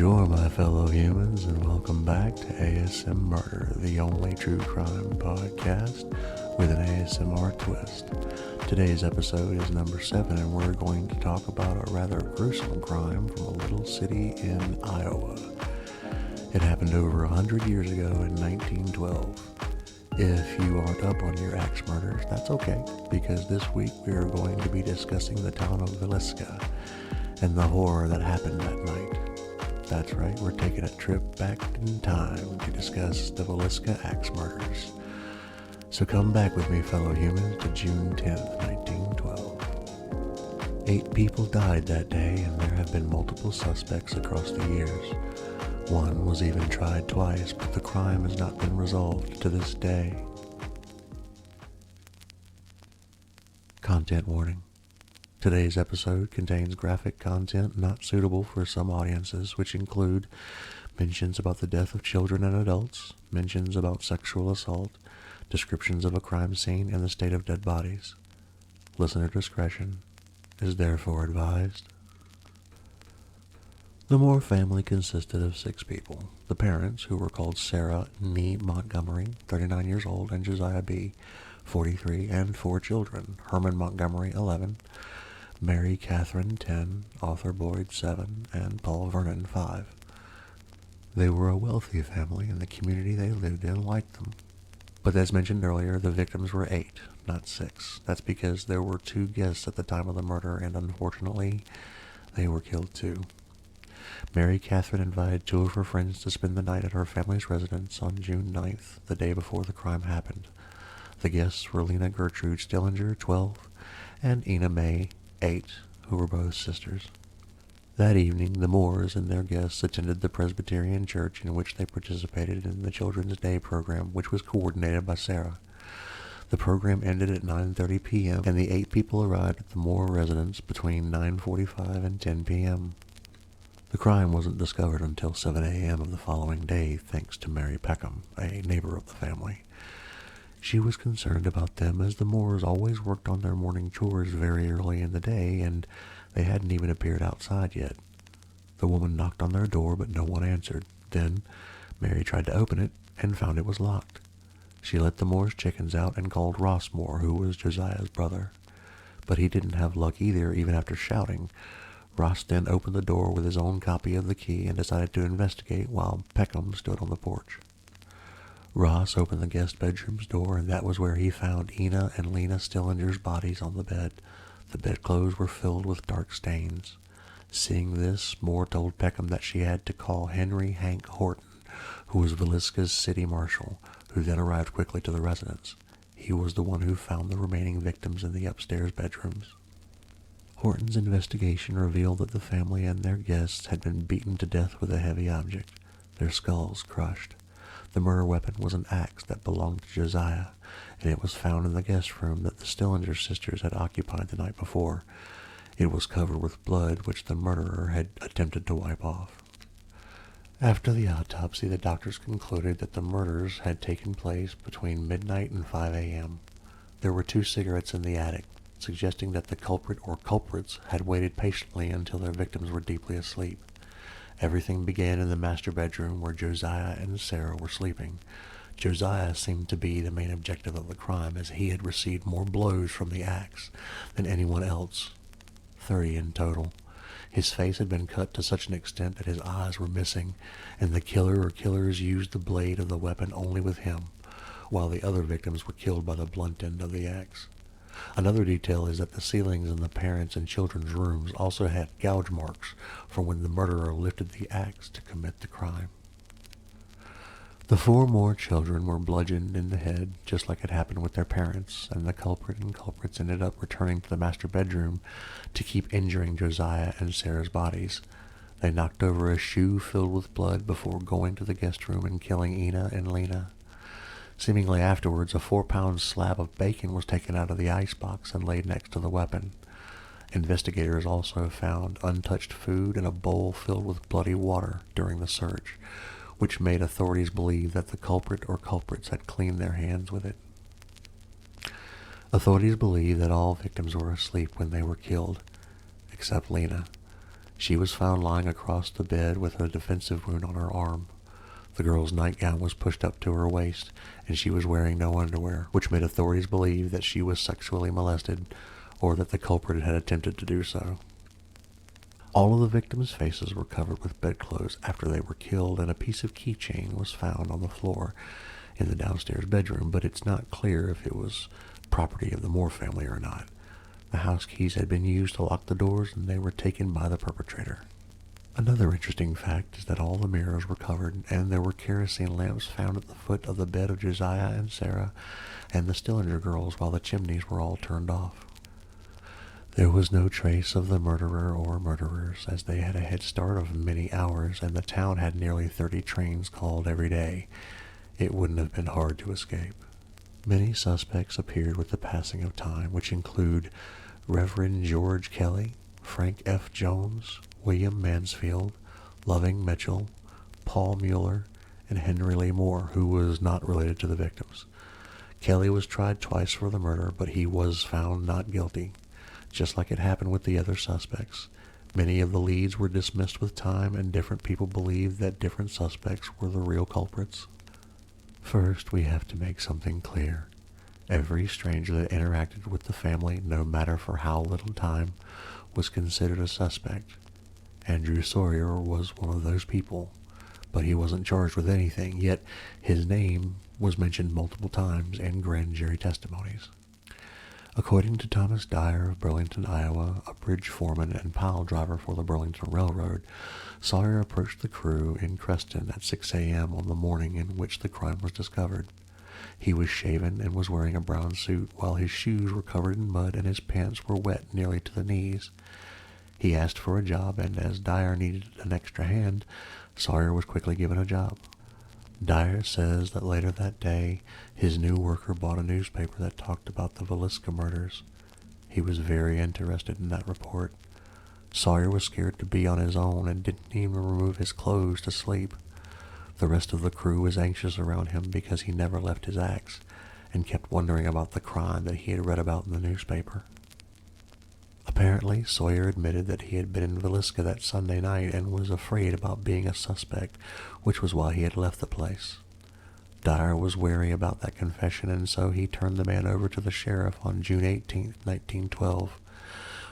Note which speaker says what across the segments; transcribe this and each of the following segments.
Speaker 1: Bonjour, my fellow humans, and welcome back to ASMuRder, the only true crime podcast with an ASMR twist. Today's episode is number 7, and we're going to talk about a rather gruesome crime from a little city in Iowa. It happened over 100 years ago in 1912. If you aren't up on your axe murders, that's okay, because this week we are going to be discussing the town of Villisca and the horror that happened that night. That's right, we're taking a trip back in time to discuss the Villisca Axe Murders. So come back with me, fellow humans, to June 10th, 1912. 8 people died that day, and there have been multiple suspects across the years. One was even tried twice, but the crime has not been resolved to this day. Content warning. Today's episode contains graphic content not suitable for some audiences, which include mentions about the death of children and adults, mentions about sexual assault, descriptions of a crime scene and the state of dead bodies. Listener discretion is therefore advised. The Moore family consisted of 6 people. The parents, who were called Sarah Nee Montgomery, 39 years old, and Josiah B., 43, and 4 children, Herman Montgomery, 11, Mary Catherine, 10, Arthur Boyd, 7, and Paul Vernon, 5. They were a wealthy family, and the community they lived in liked them. But as mentioned earlier, the victims were 8, not 6. That's because there were 2 guests at the time of the murder, and unfortunately, they were killed too. Mary Catherine invited 2 of her friends to spend the night at her family's residence on June 9th, the day before the crime happened. The guests were Lena Gertrude Stillinger, 12, and Ina May, 8, who were both sisters. That evening, the Moores and their guests attended the Presbyterian church in which they participated in the Children's Day program, which was coordinated by Sarah. The program ended at 9:30 p.m., and the 8 people arrived at the Moore residence between 9:45 and 10 p.m. The crime wasn't discovered until 7 a.m. of the following day, thanks to Mary Peckham, a neighbor of the family. She was concerned about them, as the Moores always worked on their morning chores very early in the day, and they hadn't even appeared outside yet. The woman knocked on their door, but no one answered. Then Mary tried to open it and found it was locked. She let the Moores' chickens out and called Ross Moore, who was Josiah's brother. But he didn't have luck either, even after shouting. Ross then opened the door with his own copy of the key and decided to investigate while Peckham stood on the porch. Ross opened the guest bedroom's door, and that was where he found Ina and Lena Stillinger's bodies on the bed. The bedclothes were filled with dark stains. Seeing this, Moore told Peckham that she had to call Henry Hank Horton, who was Villisca's city marshal, who then arrived quickly to the residence. He was the one who found the remaining victims in the upstairs bedrooms. Horton's investigation revealed that the family and their guests had been beaten to death with a heavy object, their skulls crushed. The murder weapon was an axe that belonged to Josiah, and it was found in the guest room that the Stillinger sisters had occupied the night before. It was covered with blood, which the murderer had attempted to wipe off. After the autopsy, the doctors concluded that the murders had taken place between midnight and 5 a.m. There were 2 cigarettes in the attic, suggesting that the culprit or culprits had waited patiently until their victims were deeply asleep. Everything began in the master bedroom where Josiah and Sarah were sleeping. Josiah seemed to be the main objective of the crime, as he had received more blows from the axe than anyone else, 30 in total. His face had been cut to such an extent that his eyes were missing, and the killer or killers used the blade of the weapon only with him, while the other victims were killed by the blunt end of the axe. Another detail is that the ceilings in the parents' and children's rooms also had gouge marks from when the murderer lifted the axe to commit the crime. The 4 more children were bludgeoned in the head, just like it happened with their parents, and the culprit and culprits ended up returning to the master bedroom to keep injuring Josiah and Sarah's bodies. They knocked over a shoe filled with blood before going to the guest room and killing Ina and Lena. Seemingly afterwards, a 4-pound slab of bacon was taken out of the icebox and laid next to the weapon. Investigators also found untouched food and a bowl filled with bloody water during the search, which made authorities believe that the culprit or culprits had cleaned their hands with it. Authorities believe that all victims were asleep when they were killed, except Lena. She was found lying across the bed with a defensive wound on her arm. The girl's nightgown was pushed up to her waist, and she was wearing no underwear, which made authorities believe that she was sexually molested or that the culprit had attempted to do so. All of the victims' faces were covered with bedclothes after they were killed, and a piece of keychain was found on the floor in the downstairs bedroom, but it's not clear if it was property of the Moore family or not. The house keys had been used to lock the doors, and they were taken by the perpetrator. Another interesting fact is that all the mirrors were covered, and there were kerosene lamps found at the foot of the bed of Josiah and Sarah and the Stillinger girls, while the chimneys were all turned off. There was no trace of the murderer or murderers, as they had a head start of many hours, and the town had nearly 30 trains called every day. It wouldn't have been hard to escape. Many suspects appeared with the passing of time, which include Reverend George Kelly, Frank F. Jones, William Mansfield, Loving Mitchell, Paul Mueller, and Henry Lee Moore, who was not related to the victims. Kelly was tried twice for the murder, but he was found not guilty. Just like it happened with the other suspects, many of the leads were dismissed with time, and different people believed that different suspects were the real culprits. First, we have to make something clear. Every stranger that interacted with the family, no matter for how little time, was considered a suspect. Andrew Sawyer was one of those people, but he wasn't charged with anything, yet his name was mentioned multiple times in grand jury testimonies. According to Thomas Dyer of Burlington, Iowa, a bridge foreman and pile driver for the Burlington Railroad, Sawyer approached the crew in Creston at 6 a.m. on the morning in which the crime was discovered. He was shaven and was wearing a brown suit, while his shoes were covered in mud and his pants were wet nearly to the knees. He asked for a job, and as Dyer needed an extra hand, Sawyer was quickly given a job. Dyer says that later that day, his new worker bought a newspaper that talked about the Villisca murders. He was very interested in that report. Sawyer was scared to be on his own and didn't even remove his clothes to sleep. The rest of the crew was anxious around him because he never left his axe and kept wondering about the crime that he had read about in the newspaper. Apparently, Sawyer admitted that he had been in Villisca that Sunday night and was afraid about being a suspect, which was why he had left the place. Dyer was wary about that confession, and so he turned the man over to the sheriff on June 18, 1912.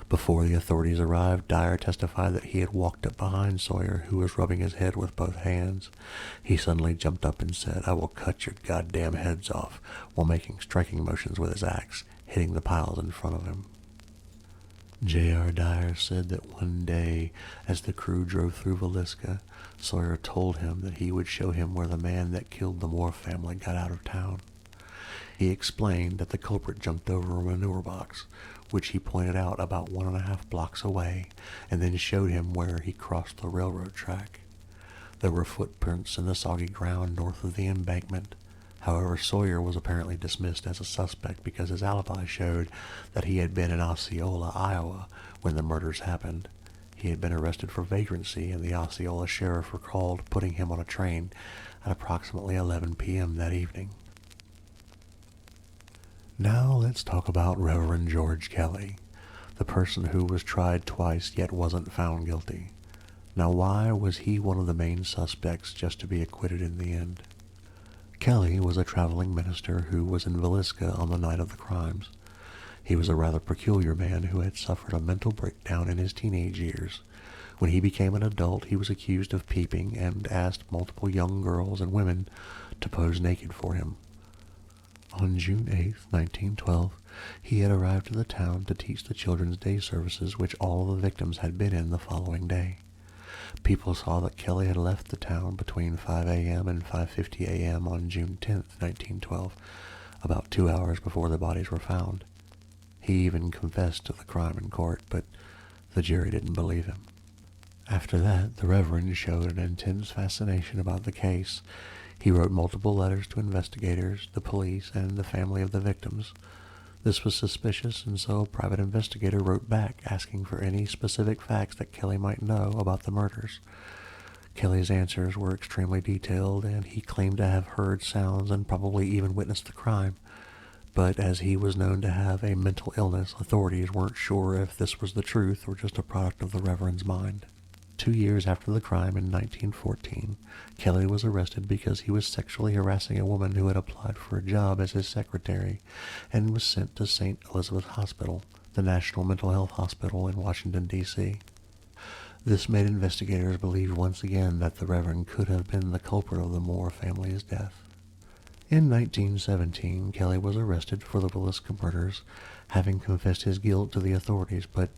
Speaker 1: Before the authorities arrived, Dyer testified that he had walked up behind Sawyer, who was rubbing his head with both hands. He suddenly jumped up and said, "I will cut your goddamn heads off," while making striking motions with his axe, hitting the piles in front of him. J.R. Dyer said that one day, as the crew drove through Villisca, Sawyer told him that he would show him where the man that killed the Moore family got out of town. He explained that the culprit jumped over a manure box, which he pointed out about 1.5 blocks away, and then showed him where he crossed the railroad track. There were footprints in the soggy ground north of the embankment. However, Sawyer was apparently dismissed as a suspect because his alibi showed that he had been in Osceola, Iowa, when the murders happened. He had been arrested for vagrancy, and the Osceola sheriff recalled putting him on a train at approximately 11 p.m. that evening. Now let's talk about Reverend George Kelly, the person who was tried twice yet wasn't found guilty. Now why was he one of the main suspects just to be acquitted in the end? Kelly was a traveling minister who was in Villisca on the night of the crimes. He was a rather peculiar man who had suffered a mental breakdown in his teenage years. When he became an adult, he was accused of peeping and asked multiple young girls and women to pose naked for him. On June 8, 1912, he had arrived in the town to teach the Children's Day services, which all of the victims had been in the following day. People saw that Kelly had left the town between 5 a.m. and 5:50 a.m. on June 10, 1912, about 2 hours before the bodies were found. He even confessed to the crime in court, but the jury didn't believe him. After that, the Reverend showed an intense fascination about the case. He wrote multiple letters to investigators, the police, and the family of the victims. This was suspicious, and so a private investigator wrote back asking for any specific facts that Kelly might know about the murders. Kelly's answers were extremely detailed, and he claimed to have heard sounds and probably even witnessed the crime. But as he was known to have a mental illness, authorities weren't sure if this was the truth or just a product of the Reverend's mind. 2 years after the crime in 1914, Kelly was arrested because he was sexually harassing a woman who had applied for a job as his secretary and was sent to St. Elizabeth Hospital, the National Mental Health Hospital in Washington, D.C. This made investigators believe once again that the Reverend could have been the culprit of the Moore family's death. In 1917, Kelly was arrested for the Villisca murders, having confessed his guilt to the authorities, but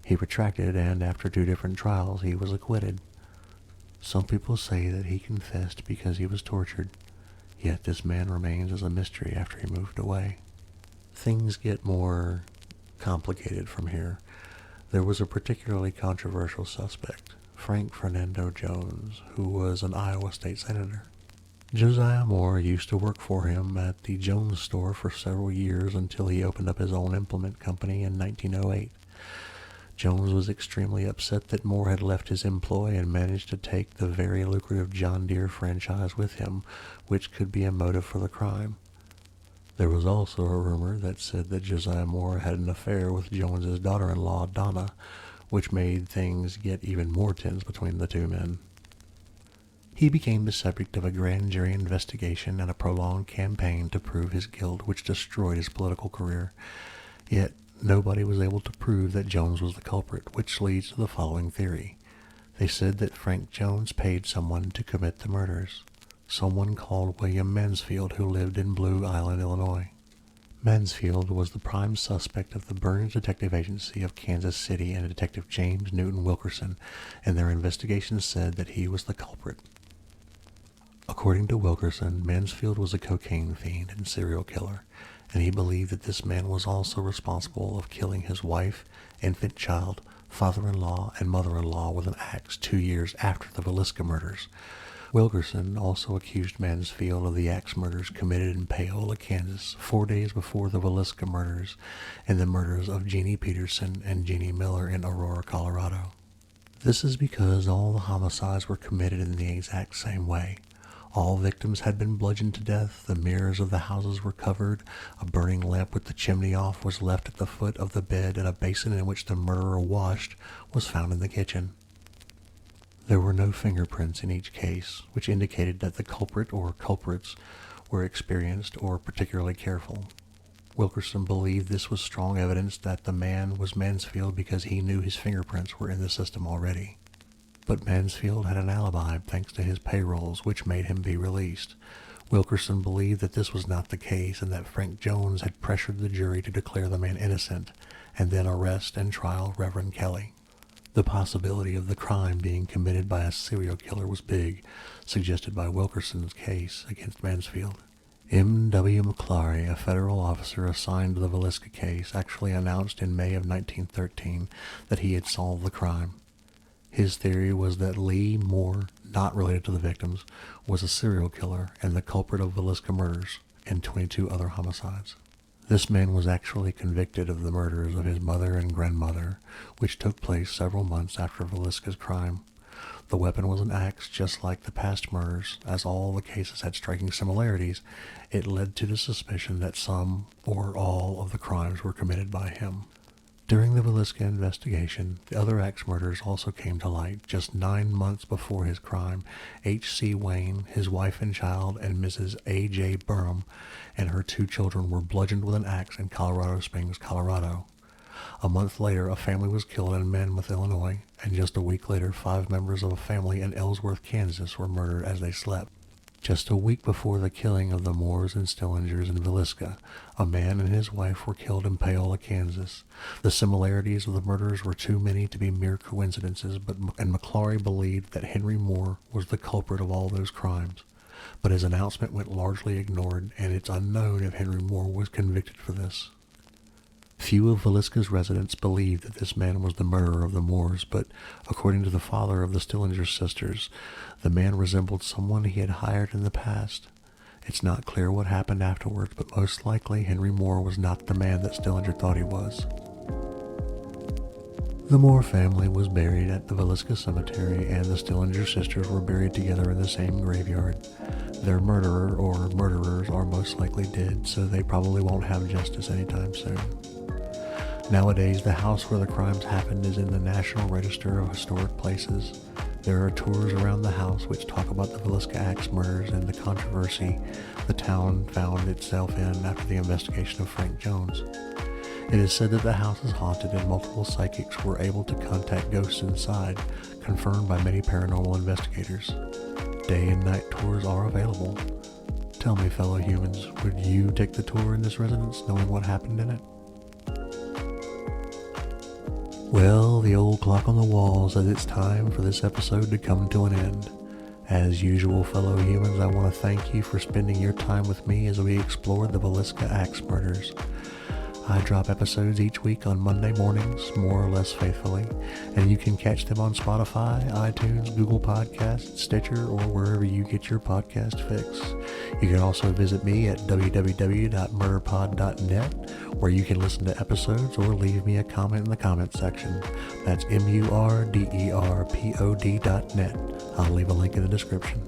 Speaker 1: he retracted, and after 2 different trials, he was acquitted. Some people say that he confessed because he was tortured, yet this man remains as a mystery after he moved away. Things get more complicated from here. There was a particularly controversial suspect, Frank Fernando Jones, who was an Iowa state senator. Josiah Moore used to work for him at the Jones store for several years until he opened up his own implement company in 1908. Jones was extremely upset that Moore had left his employ and managed to take the very lucrative John Deere franchise with him, which could be a motive for the crime. There was also a rumor that said that Josiah Moore had an affair with Jones's daughter-in-law, Donna, which made things get even more tense between the two men. He became the subject of a grand jury investigation and a prolonged campaign to prove his guilt, which destroyed his political career. Yet, nobody was able to prove that Jones was the culprit, which leads to the following theory. They said that Frank Jones paid someone to commit the murders. Someone called William Mansfield, who lived in Blue Island, Illinois. Mansfield was the prime suspect of the Burns Detective Agency of Kansas City and Detective James Newton Wilkerson, and their investigation said that he was the culprit. According to Wilkerson, Mansfield was a cocaine fiend and serial killer, and he believed that this man was also responsible of killing his wife, infant child, father-in-law, and mother-in-law with an axe 2 years after the Villisca murders. Wilkerson also accused Mansfield of the axe murders committed in Paola, Kansas, 4 days before the Villisca murders and the murders of Jeannie Peterson and Jeannie Miller in Aurora, Colorado. This is because all the homicides were committed in the exact same way. All victims had been bludgeoned to death, the mirrors of the houses were covered, a burning lamp with the chimney off was left at the foot of the bed, and a basin in which the murderer washed was found in the kitchen. There were no fingerprints in each case, which indicated that the culprit or culprits were experienced or particularly careful. Wilkerson believed this was strong evidence that the man was Mansfield because he knew his fingerprints were in the system already. But Mansfield had an alibi thanks to his payrolls, which made him be released. Wilkerson believed that this was not the case and that Frank Jones had pressured the jury to declare the man innocent and then arrest and trial Reverend Kelly. The possibility of the crime being committed by a serial killer was big, suggested by Wilkerson's case against Mansfield. M.W. McClary, a federal officer assigned to the Villisca case, actually announced in May of 1913 that he had solved the crime. His theory was that Lee Moore, not related to the victims, was a serial killer and the culprit of Villisca murders and 22 other homicides. This man was actually convicted of the murders of his mother and grandmother, which took place several months after Villisca's crime. The weapon was an axe, just like the past murders. As all the cases had striking similarities, it led to the suspicion that some or all of the crimes were committed by him. During the Villisca investigation, the other axe murders also came to light. Just 9 months before his crime, H.C. Wayne, his wife and child, and Mrs. A.J. Burham and her 2 children were bludgeoned with an axe in Colorado Springs, Colorado. A month later, a family was killed in Monmouth, Illinois, and just a week later, 5 members of a family in Ellsworth, Kansas were murdered as they slept. Just a week before the killing of the Moores and Stillingers in Villisca, a man and his wife were killed in Paola, Kansas. The similarities of the murders were too many to be mere coincidences, and McClary believed that Henry Moore was the culprit of all those crimes. But his announcement went largely ignored, and it's unknown if Henry Moore was convicted for this. Few of Villisca's residents believed that this man was the murderer of the Moores, but according to the father of the Stillinger sisters, the man resembled someone he had hired in the past. It's not clear what happened afterwards, but most likely Henry Moore was not the man that Stillinger thought he was. The Moore family was buried at the Villisca Cemetery, and the Stillinger sisters were buried together in the same graveyard. Their murderer or murderers are most likely dead, so they probably won't have justice anytime soon. Nowadays, the house where the crimes happened is in the National Register of Historic Places. There are tours around the house which talk about the Villisca Axe Murders and the controversy the town found itself in after the investigation of Frank Jones. It is said that the house is haunted and multiple psychics were able to contact ghosts inside, confirmed by many paranormal investigators. Day and night tours are available. Tell me, fellow humans, would you take the tour in this residence knowing what happened in it? Well, the old clock on the wall says it's time for this episode to come to an end. As usual, fellow humans, I want to thank you for spending your time with me as we explore the Villisca Axe Murders. I drop episodes each week on Monday mornings, more or less faithfully, and you can catch them on Spotify, iTunes, Google Podcasts, Stitcher, or wherever you get your podcast fix. You can also visit me at www.murderpod.net, where you can listen to episodes or leave me a comment in the comment section. That's murderpod.net. I'll leave a link in the description.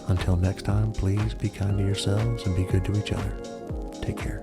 Speaker 1: Until next time, please be kind to yourselves and be good to each other. Take care.